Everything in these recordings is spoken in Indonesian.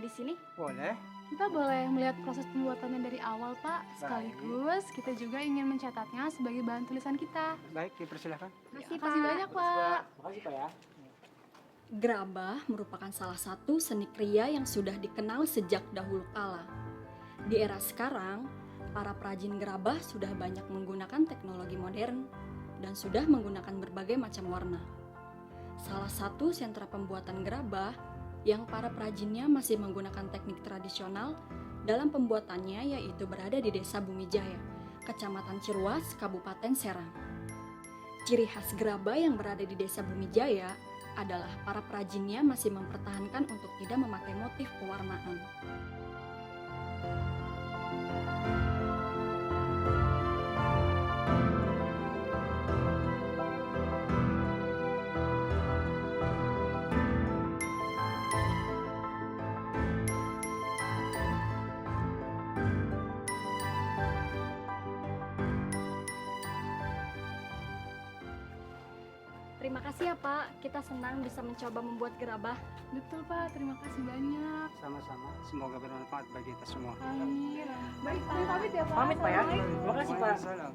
di sini? Boleh. Kita boleh melihat proses pembuatannya dari awal, Pak. Sekaligus kita juga ingin mencatatnya sebagai bahan tulisan kita. Baik, dipersilakan. Terima kasih banyak, Pak. Makasih, Pak ya. Gerabah merupakan salah satu seni kriya yang sudah dikenal sejak dahulu kala. Di era sekarang, para perajin gerabah sudah banyak menggunakan teknologi modern dan sudah menggunakan berbagai macam warna. Salah satu sentra pembuatan gerabah yang para perajinnya masih menggunakan teknik tradisional dalam pembuatannya yaitu berada di Desa Bumijaya, Kecamatan Ciruas, Kabupaten Serang. Ciri khas gerabah yang berada di Desa Bumijaya adalah para perajinnya masih mempertahankan untuk tidak memakai motif pewarnaan. Terima kasih ya Pak, kita senang bisa mencoba membuat gerabah. Betul, Pak. Terima kasih banyak. Sama-sama. Semoga bermanfaat bagi kita semua. Amin. Baik, Pak. Pamit ya, Pak. Pamit, Pak ya. Terima kasih, Pak. Waalaikumsalam.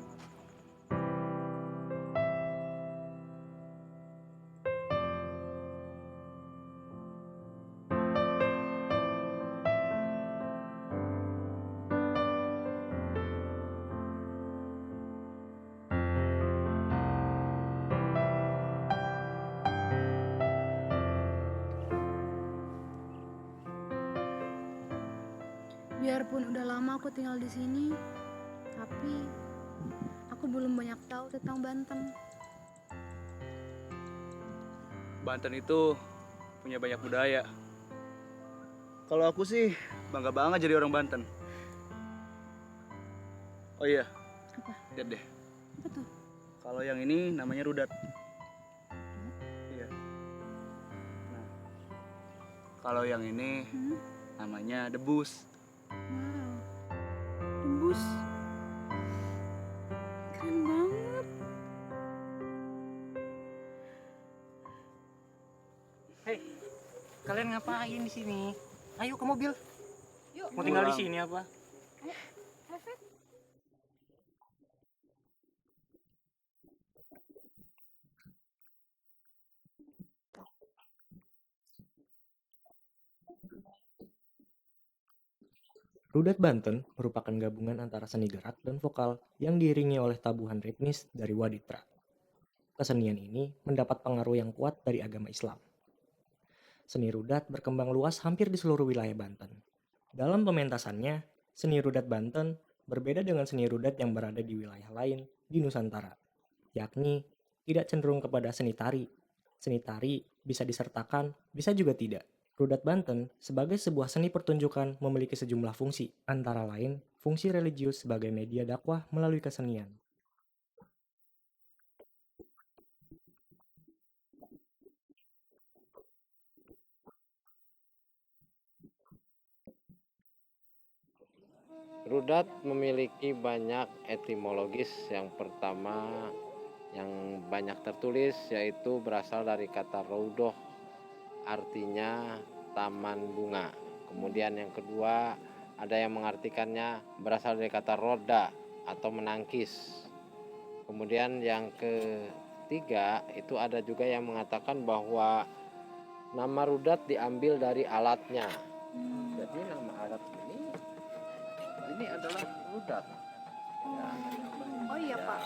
Biarpun udah lama aku tinggal di sini, tapi aku belum banyak tahu tentang Banten. Banten itu punya banyak budaya. Kalau aku sih bangga banget jadi orang Banten. Oh iya, Apa? lihat deh. Apa tuh? Kalau yang ini namanya rudat. Iya. Nah, kalau yang ini namanya debus. Wow. Tembus. Keren banget. Hei, kalian ngapain di sini? Ayo ke mobil. Yuk, Mau tinggal di sini apa? Efek. Rudat Banten merupakan gabungan antara seni gerak dan vokal yang diiringi oleh tabuhan ritmis dari waditra. Kesenian ini mendapat pengaruh yang kuat dari agama Islam. Seni rudat berkembang luas hampir di seluruh wilayah Banten. Dalam pementasannya, seni rudat Banten berbeda dengan seni rudat yang berada di wilayah lain di Nusantara, yakni tidak cenderung kepada seni tari. Seni tari bisa disertakan, bisa juga tidak. Rudat Banten sebagai sebuah seni pertunjukan memiliki sejumlah fungsi, antara lain fungsi religius sebagai media dakwah melalui kesenian. Rudat memiliki banyak etimologis. Yang pertama yang banyak tertulis yaitu berasal dari kata raudoh, artinya taman bunga. Kemudian yang kedua ada yang mengartikannya berasal dari kata roda atau menangkis. Kemudian yang ketiga itu ada juga yang mengatakan bahwa nama rudat diambil dari alatnya. Jadi nama alat ini adalah rudat. Ya. Oh iya Pak,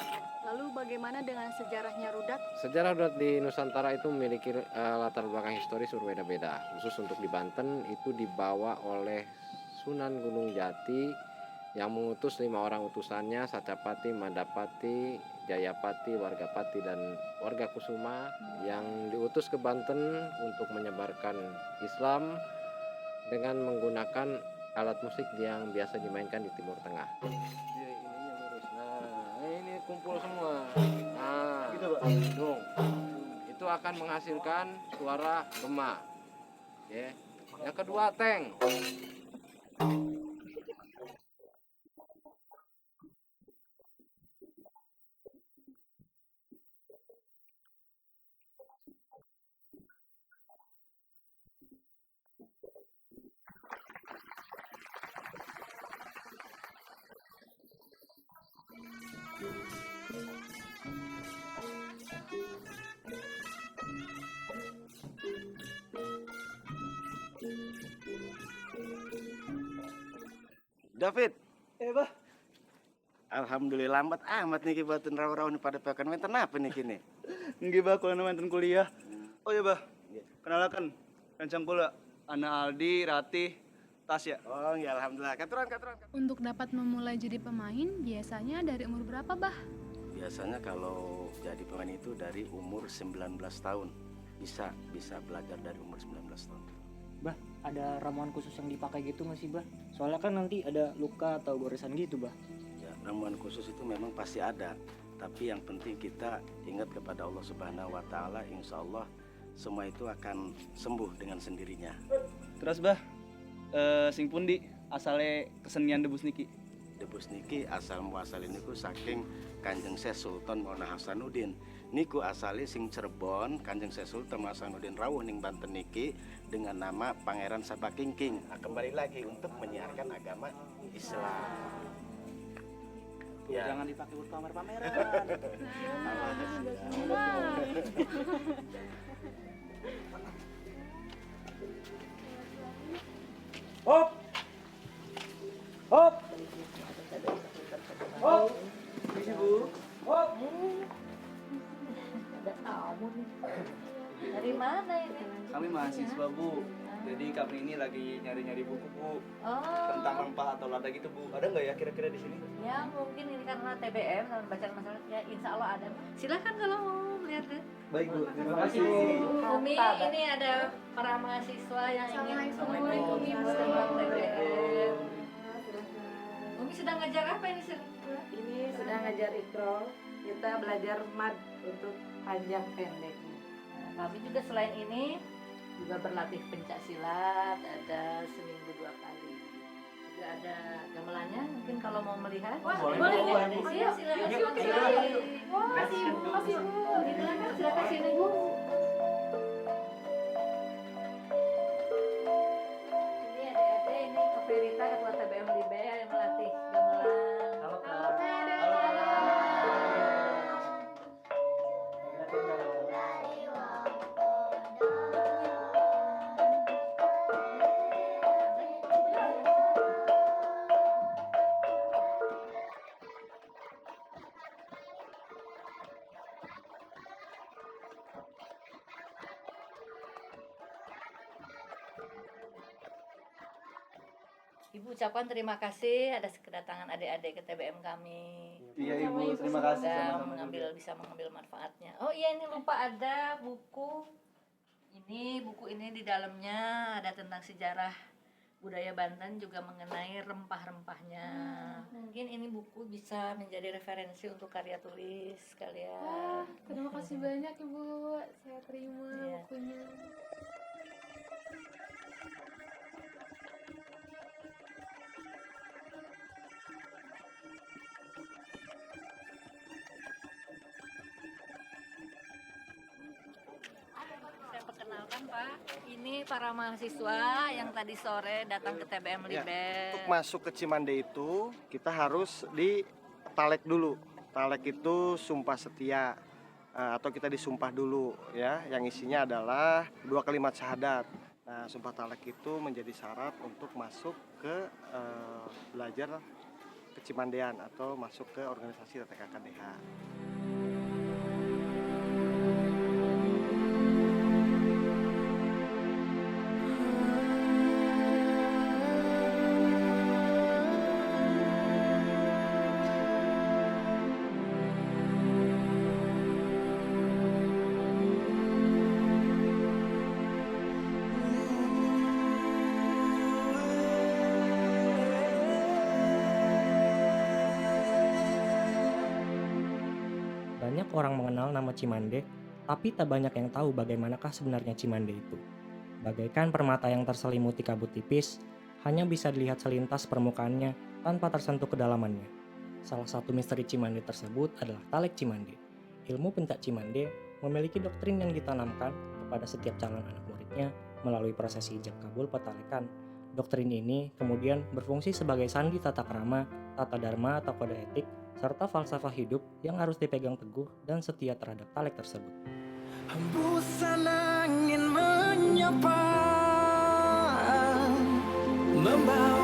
lalu bagaimana dengan sejarahnya rudat? Sejarah rudat di Nusantara itu memiliki latar belakang historis berbeda-beda. Khusus untuk di Banten itu dibawa oleh Sunan Gunung Jati yang mengutus 5 orang utusannya, Satapati, Madapati, Jayapati, Wargapati, dan Warga Kusuma yang diutus ke Banten untuk menyebarkan Islam dengan menggunakan alat musik yang biasa dimainkan di Timur Tengah. Dia ininya lurus. Nah, ini kumpul semua. Nah, gitu, Pak. Dong. Itu akan menghasilkan suara gema. Ya. Yang kedua, teng. David, Bah. alhamdulillah lambat amat nih buatin rawa-rawa nih pada pekan wenten apa nih kini? Nggih, Bah, kula nonton kuliah. Oh iya, Bah. Kenalkan, rencang kula. Ana Aldi, Ratih, Tasya. Oh ya alhamdulillah. Katuran. Untuk dapat memulai jadi pemain, biasanya dari umur berapa, Bah? Biasanya kalau jadi pemain itu dari umur 19 tahun. Bisa belajar dari umur 19 tahun. Bah, ada ramuan khusus yang dipakai gitu nggak sih, Bah? Soalnya kan nanti ada luka atau goresan gitu, Bah. Ya, ramuan khusus itu memang pasti ada. Tapi yang penting kita ingat kepada Allah Subhanahu wa taala, insya Allah semua itu akan sembuh dengan sendirinya. Terus, Bah, sing pundi asale kesenian debus niki? Debus niki asal muasal niku saking Kanjeng Syekh Sultan Mauna Hasanuddin. Niku asale sing Cirebon, Kanjeng Syekh Sultan Mauna Hasanuddin rawuh ning Banten niki dengan nama Pangeran Sabakingking. Nah, kembali lagi untuk menyiarkan agama Islam. Ya. Jangan dipakai buat pamer-pameran. Hop! Hop! Hop! Misi, Bu. Hop! Ada tamu nih. Dari mana ini? Kami mahasiswa, Bu. Jadi kami ini lagi nyari-nyari buku, Bu. Oh, Tentang rempah atau lada gitu, Bu. Ada nggak ya kira-kira di sini? ya mungkin ini karena TBM, teman bacaan masalah. Ya insya Allah ada. Silahkan kalau mau melihat-lihat. Baik, Bu. Terima kasih. Umi, ini ada para mahasiswa yang ingin Assalamualaikum, Ibu. tentang TBM. Umi sedang ngajar apa ini? Ini sedang ngajar ikro, kita belajar mad untuk panjang pendeknya. Nah, kami juga selain ini juga berlatih pencak silat, ada seminggu 2 kali. Juga ada gamelannya, mungkin kalau mau melihat. Boleh, boleh Bu. ya? Siap, silakan. Wah, makasih, Bu. Makasih, Bu. Silakan, silakan sini, Bu. Ini adik-adik, ini Keperita, ketua TBM Libe yang melatih gamelan. Halo, Kak. Ibu ucapkan terima kasih atas kedatangan adik-adik ke TBM kami. Iya, Ibu. Terima kasih Sudah sama-sama juga. bisa mengambil manfaatnya. Oh iya, ini lupa ada buku. Buku ini di dalamnya ada tentang sejarah budaya Banten, juga mengenai rempah-rempahnya. Mungkin ini buku bisa menjadi referensi untuk karya tulis kalian. Terima kasih banyak, Ibu. Saya terima Iya. bukunya. Saya perkenalkan, Pak. Ini para mahasiswa yang tadi sore datang ke TBM Ya, Libe. untuk masuk ke Cimande itu kita harus di talek dulu. Talek itu sumpah setia atau kita disumpah dulu ya. Yang isinya adalah 2 kalimat syahadat. Nah, sumpah talek itu menjadi syarat untuk masuk ke belajar ke Cimandean atau masuk ke organisasi TTKKDH. Banyak orang mengenal nama Cimande, tapi tak banyak yang tahu bagaimanakah sebenarnya Cimande itu. Bagaikan permata yang terselimuti kabut tipis, hanya bisa dilihat selintas permukaannya tanpa tersentuh kedalamannya. Salah satu misteri Cimande tersebut adalah Talek Cimande. Ilmu pencak Cimande memiliki doktrin yang ditanamkan kepada setiap calon anak muridnya melalui prosesi ijab kabul petalekan. Doktrin ini kemudian berfungsi sebagai sandi tata krama, tata dharma atau kode etik, serta falsafah hidup yang harus dipegang teguh dan setia terhadap talek tersebut. Hembusan angin menyapa, membawa